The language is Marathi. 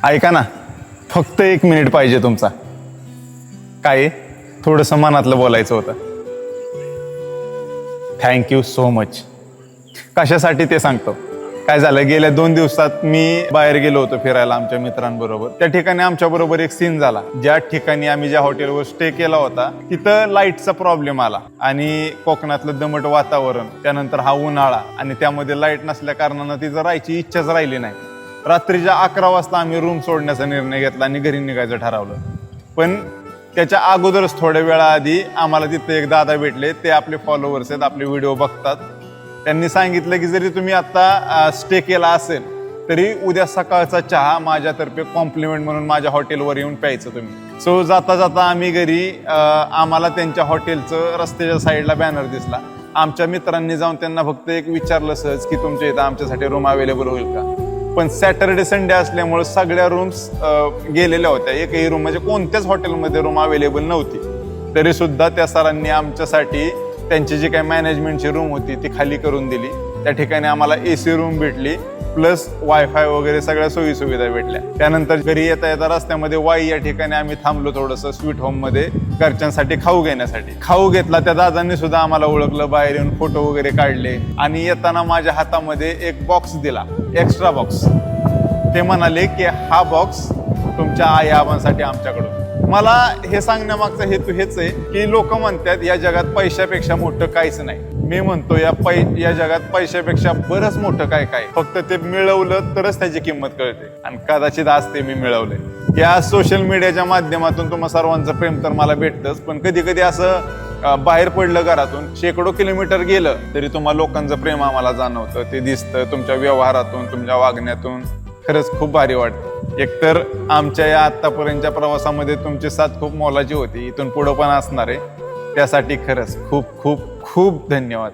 ऐका ना, फक्त 1 मिनिट पाहिजे तुमचा. काय थोडंसं मनातलं बोलायचं होतं. Thank you so much. कशासाठी ते सांगतो. काय झालं, गेल्या 2 दिवसात मी बाहेर गेलो होतो फिरायला आमच्या मित्रांबरोबर. त्या ठिकाणी आमच्याबरोबर एक सीन झाला. ज्या ठिकाणी आम्ही ज्या हॉटेलवर स्टे केला होता तिथं लाईटचा प्रॉब्लेम आला आणि कोकणातलं दमट वातावरण, त्यानंतर हा उन्हाळा आणि त्यामध्ये लाईट नसल्या कारणानं तिथं राहायची इच्छाच राहिली नाही. रात्रीच्या 11 वाजता आम्ही रूम सोडण्याचा निर्णय घेतला आणि घरी निघायचं ठरवलं. पण त्याच्या अगोदरच थोड्या वेळाआधी आम्हाला तिथे एक दादा भेटले. ते आपले फॉलोअर्स आहेत, आपले व्हिडिओ बघतात. त्यांनी सांगितलं की जरी तुम्ही आता स्टे केला असेल तरी उद्या सकाळचा चहा माझ्यातर्फे कॉम्प्लिमेंट म्हणून माझ्या हॉटेलवर येऊन प्यायचं तुम्ही. सो जाता जाता आम्ही घरी आम्हाला त्यांच्या हॉटेलचं रस्त्याच्या साईडला बॅनर दिसला. आमच्या मित्रांनी जाऊन त्यांना फक्त एक विचारलं सहज की तुमच्या इथं आमच्यासाठी रूम अवेलेबल होईल का. पण सॅटर्डे संडे असल्यामुळे सगळ्या रूम्स गेलेल्या होत्या. एकही रूम म्हणजे कोणत्याच हॉटेलमध्ये रूम अवेलेबल नव्हती. तरी सुद्धा त्या सरांनी आमच्यासाठी त्यांची जी काही मॅनेजमेंटची रूम होती ती खाली करून दिली. त्या ठिकाणी आम्हाला AC रूम भेटली, प्लस वायफाय वगैरे सगळ्या सोयी सुविधा भेटल्या. त्यानंतर घरी येता येता रस्त्यामध्ये वाई या ठिकाणी आम्ही थांबलो थोडंसं स्वीट होम मध्ये घरच्यांसाठी खाऊ घेण्यासाठी. खाऊ घेतला. त्या दादांनी सुद्धा आम्हाला ओळखलं, बाहेर येऊन फोटो वगैरे काढले आणि येताना माझ्या हातामध्ये एक बॉक्स दिला, एक्स्ट्रा बॉक्स. ते म्हणाले की हा बॉक्स तुमच्या आई आबांसाठी आमच्याकडून. मला हे सांगण्यामागचा हेतू हेच आहे की लोक म्हणतात या जगात पैशापेक्षा मोठं काहीच नाही. मी म्हणतो या जगात पैशापेक्षा बरंच मोठं काय काय, फक्त ते मिळवलं तरच त्याची किंमत कळते. आणि कदाचित आज ते मी मिळवलंय. या सोशल मीडियाच्या माध्यमातून तुम्हा सर्वांचं प्रेम तर मला भेटतंच, पण कधी कधी असं बाहेर पडलं घरातून, शेकडो किलोमीटर गेलं तरी तुम्हा लोकांचं प्रेम आम्हाला जाणवतं. ते दिसतं तुमच्या व्यवहारातून, तुमच्या वागण्यातून. खरंच खूप भारी वाटतं. एकतर आमच्या या आतापर्यंतच्या प्रवासामध्ये तुमची साथ खूप मोलाची होती, इथून पुढं पण असणार आहे. त्यासाठी खरंच खूप खूप खूप धन्यवाद.